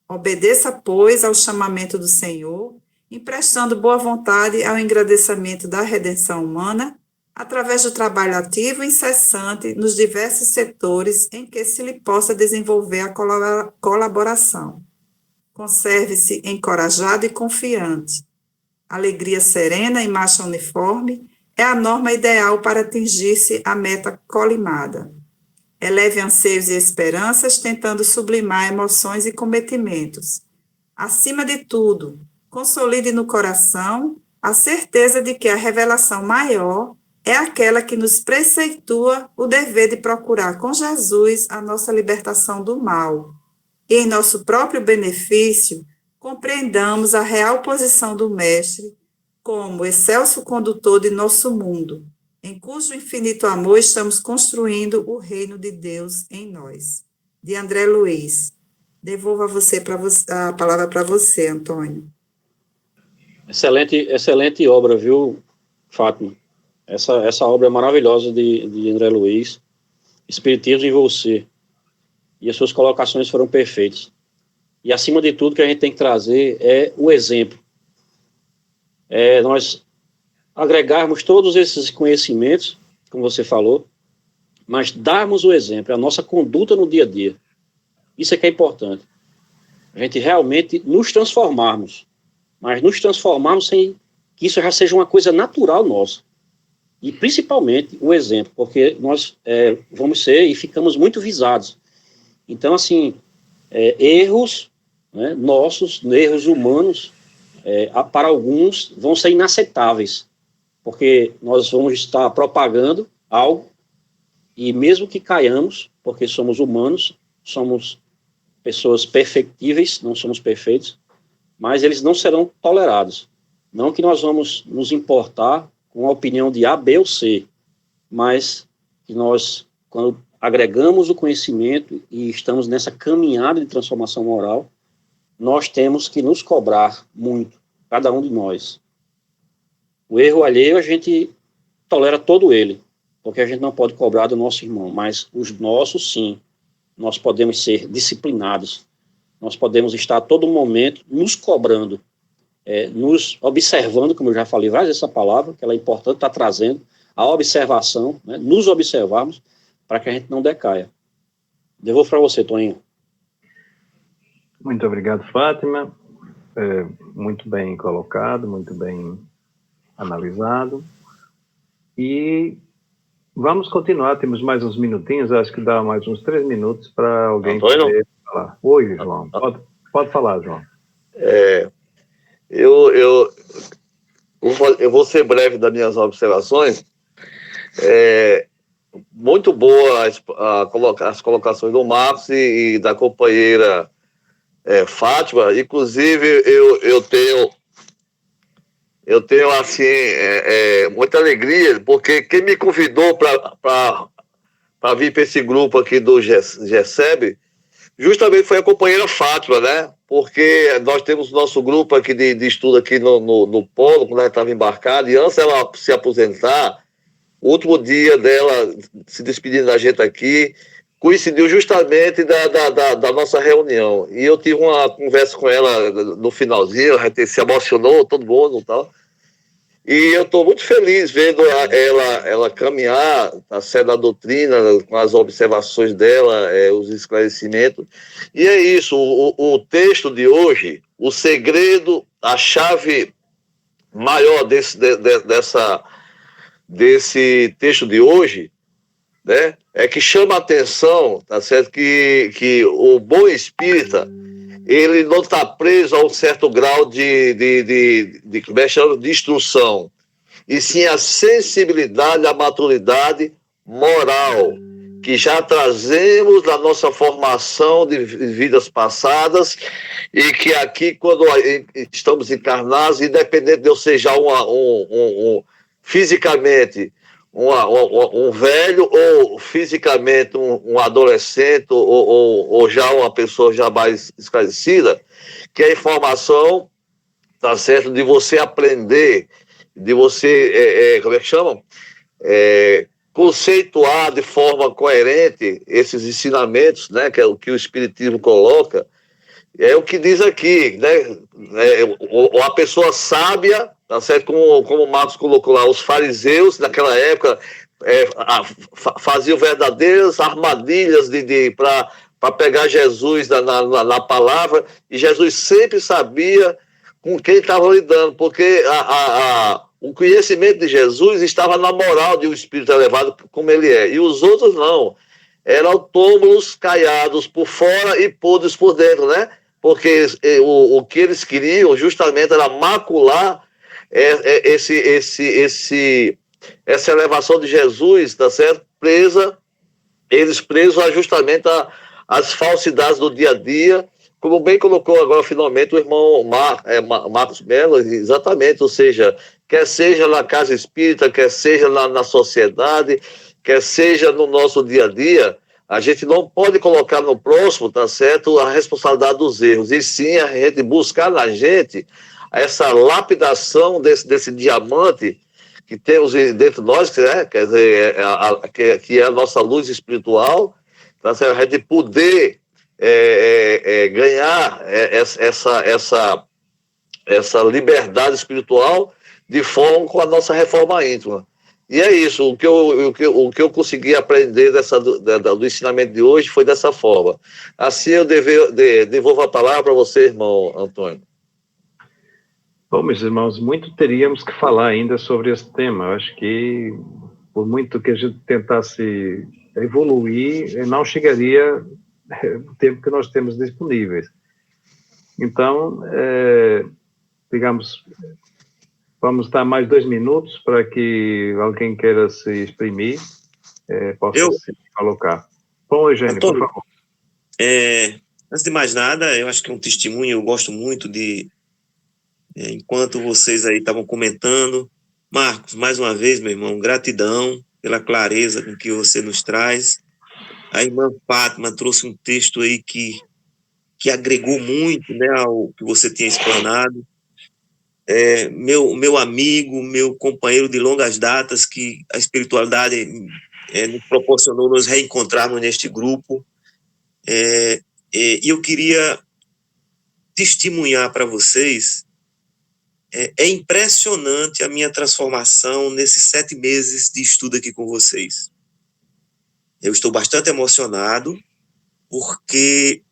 Obedeça, pois, ao chamamento do Senhor, emprestando boa vontade ao engrandecimento da redenção humana através do trabalho ativo e incessante nos diversos setores em que se lhe possa desenvolver a colaboração. Conserve-se encorajado e confiante. Alegria serena e marcha uniforme é a norma ideal para atingir-se a meta colimada. Eleve anseios e esperanças, tentando sublimar emoções e cometimentos. Acima de tudo, consolide no coração a certeza de que a revelação maior é aquela que nos preceitua o dever de procurar com Jesus a nossa libertação do mal. E em nosso próprio benefício, compreendamos a real posição do Mestre como excelso condutor de nosso mundo, em cujo infinito amor estamos construindo o reino de Deus em nós. De André Luiz. Devolvo a palavra para você, Antônio. Excelente obra, viu, Fátima? Essa obra é maravilhosa de André Luiz, Espiritismo em Você. E as suas colocações foram perfeitas. E, acima de tudo, o que a gente tem que trazer é o exemplo. Nós agregarmos todos esses conhecimentos, como você falou, mas darmos o exemplo, a nossa conduta no dia a dia. Isso é que é importante. A gente realmente nos transformarmos, mas nos transformarmos sem que isso já seja uma coisa natural nossa. E, principalmente, o exemplo, porque nós vamos ser e ficamos muito visados. Então, assim, erros, né, nossos, erros humanos, para alguns, vão ser inaceitáveis, porque nós vamos estar propagando algo, e mesmo que caiamos, porque somos humanos, somos pessoas perfectíveis, não somos perfeitos, mas eles não serão tolerados. Não que nós vamos nos importar com a opinião de A, B ou C, mas que nós, quando agregamos o conhecimento e estamos nessa caminhada de transformação moral, nós temos que nos cobrar muito, cada um de nós. O erro alheio, a gente tolera todo ele, porque a gente não pode cobrar do nosso irmão, mas os nossos, sim, nós podemos ser disciplinados, nós podemos estar a todo momento nos cobrando, nos observando, como eu já falei várias vezes essa palavra, que ela é importante, está trazendo a observação, né, nos observarmos, para que a gente não decaia. Devolvo para você, Toninho. Muito obrigado, Fátima. Muito bem colocado, muito bem analisado. E vamos continuar, temos mais uns minutinhos, acho que dá mais uns 3 minutos para alguém poder falar. Oi, João. Pode falar, João. Eu vou ser breve das minhas observações. Muito boa as colocações do Marcos e da companheira Fátima. Inclusive, eu tenho assim, muita alegria, porque quem me convidou para vir para esse grupo aqui do GESEB justamente foi a companheira Fátima, né? Porque nós temos nosso grupo aqui de estudo aqui no Polo, quando ela estava embarcada, e antes ela se aposentar, o último dia dela se despedindo da gente aqui, coincidiu justamente da nossa reunião. E eu tive uma conversa com ela no finalzinho, a gente se emocionou, todo mundo e tal. E eu estou muito feliz vendo ela caminhar a série da doutrina, com as observações dela, os esclarecimentos. E é isso, o texto de hoje, o segredo, a chave maior desse texto de hoje, né, é que chama a atenção, tá certo? Que o bom espírita, ele não está preso a um certo grau de instrução, e sim a sensibilidade, a maturidade moral, que já trazemos da nossa formação de vidas passadas, e que aqui, quando estamos encarnados, independente de eu seja fisicamente um velho, ou fisicamente um adolescente, ou já uma pessoa já mais esclarecida, que a informação, tá certo, de você aprender, de você, como é que chama? Conceituar de forma coerente esses ensinamentos, né, que é o que o Espiritismo coloca, É o que diz aqui, né? Ou a pessoa sábia, tá certo? Como o Marcos colocou lá, os fariseus naquela época faziam verdadeiras armadilhas para pegar Jesus na palavra, e Jesus sempre sabia com quem estava lidando, porque o conhecimento de Jesus estava na moral de um espírito elevado como ele é, e os outros não. Eram túmulos caiados por fora e podres por dentro, né? Porque o que eles queriam justamente era macular essa elevação de Jesus, tá certo? Eles presos justamente às falsidades do dia a dia, como bem colocou agora finalmente o irmão Marcos Mello, exatamente, ou seja, quer seja na casa espírita, quer seja na sociedade, quer seja no nosso dia a dia, a gente não pode colocar no próximo, tá certo, a responsabilidade dos erros, e sim a gente buscar na gente essa lapidação desse diamante que temos dentro de nós, quer dizer, que é a nossa luz espiritual, tá certo? A gente poder ganhar essa liberdade espiritual de forma com a nossa reforma íntima. E é isso, o que eu consegui aprender do ensinamento de hoje foi dessa forma. Assim eu devolvo a palavra para você, irmão Antônio. Bom, meus irmãos, muito teríamos que falar ainda sobre esse tema. Eu acho que, por muito que a gente tentasse evoluir, não chegaria o tempo que nós temos disponíveis. Então, digamos, vamos dar mais 2 minutos para que alguém queira se exprimir, possa se colocar. Bom, Eugênio, Antônio, por favor. Antes de mais nada, eu acho que é um testemunho, eu gosto muito de... enquanto vocês aí estavam comentando, Marcos, mais uma vez, meu irmão, gratidão pela clareza com que você nos traz. A irmã Fátima trouxe um texto aí que agregou muito, né, ao que você tinha explanado. Meu amigo, meu companheiro de longas datas, que a espiritualidade nos proporcionou nos reencontrarmos neste grupo. E eu queria testemunhar para vocês. É impressionante a minha transformação nesses 7 meses de estudo aqui com vocês. Eu estou bastante emocionado, porque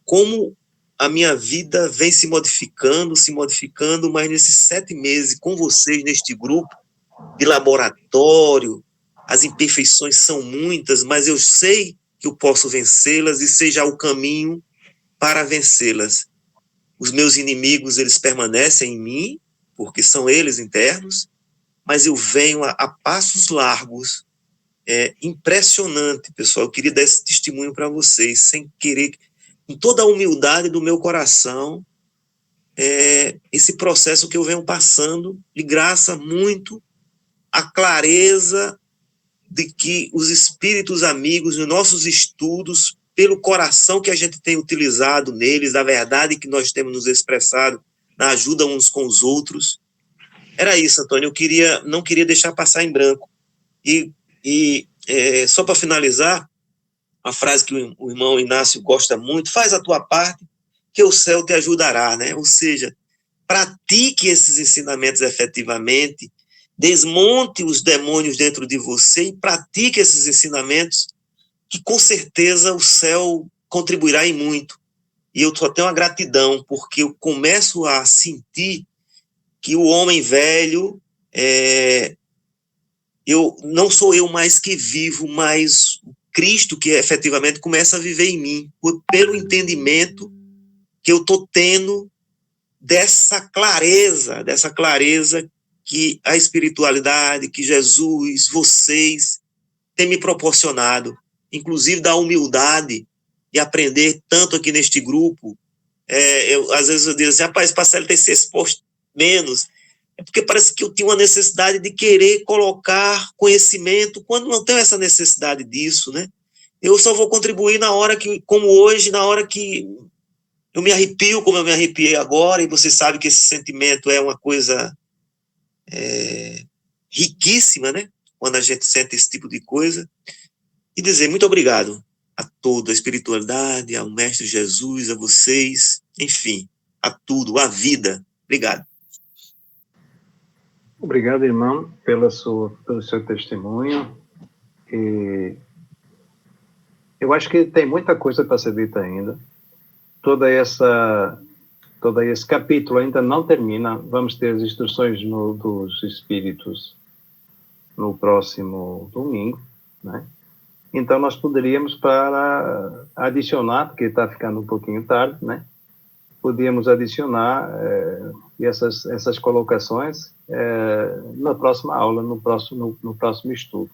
como a minha vida vem se modificando, mas nesses 7 meses com vocês, neste grupo de laboratório, as imperfeições são muitas, mas eu sei que eu posso vencê-las e seja o caminho para vencê-las. Os meus inimigos, eles permanecem em mim, porque são eles internos, mas eu venho a passos largos. Impressionante, pessoal. Eu queria dar esse testemunho para vocês, sem querer, com toda a humildade do meu coração, esse processo que eu venho passando, de graça muito à clareza de que os espíritos amigos, nos nossos estudos, pelo coração que a gente tem utilizado neles, da verdade que nós temos nos expressado, na ajuda uns com os outros. Era isso, Antônio, não queria deixar passar em branco. E só para finalizar, a frase que o irmão Inácio gosta muito, faz a tua parte, que o céu te ajudará, né? Ou seja, pratique esses ensinamentos efetivamente, desmonte os demônios dentro de você e pratique esses ensinamentos, que com certeza o céu contribuirá em muito. E eu só tenho uma gratidão, porque eu começo a sentir que o homem velho, não sou eu mais que vivo, mas Cristo que efetivamente começa a viver em mim, pelo entendimento que eu estou tendo dessa clareza que a espiritualidade, que Jesus, vocês, têm me proporcionado, inclusive da humildade de aprender tanto aqui neste grupo. Às vezes eu digo assim, rapaz, para a CLT ser exposto menos, porque parece que eu tinha uma necessidade de querer colocar conhecimento, quando não tenho essa necessidade disso, né? Eu só vou contribuir na hora que, como hoje, na hora que eu me arrepio, como eu me arrepiei agora, e você sabe que esse sentimento é uma coisa riquíssima, né? Quando a gente sente esse tipo de coisa. E dizer muito obrigado. a toda a espiritualidade, ao Mestre Jesus, a vocês, enfim, a tudo, a vida. Obrigado. Obrigado, irmão, pelo seu testemunho. E eu acho que tem muita coisa para ser dita ainda. Todo esse capítulo ainda não termina. Vamos ter as instruções dos Espíritos no próximo domingo, né? Então, nós poderíamos, para adicionar, porque está ficando um pouquinho tarde, né? Podíamos adicionar essas colocações na próxima aula, no próximo estudo.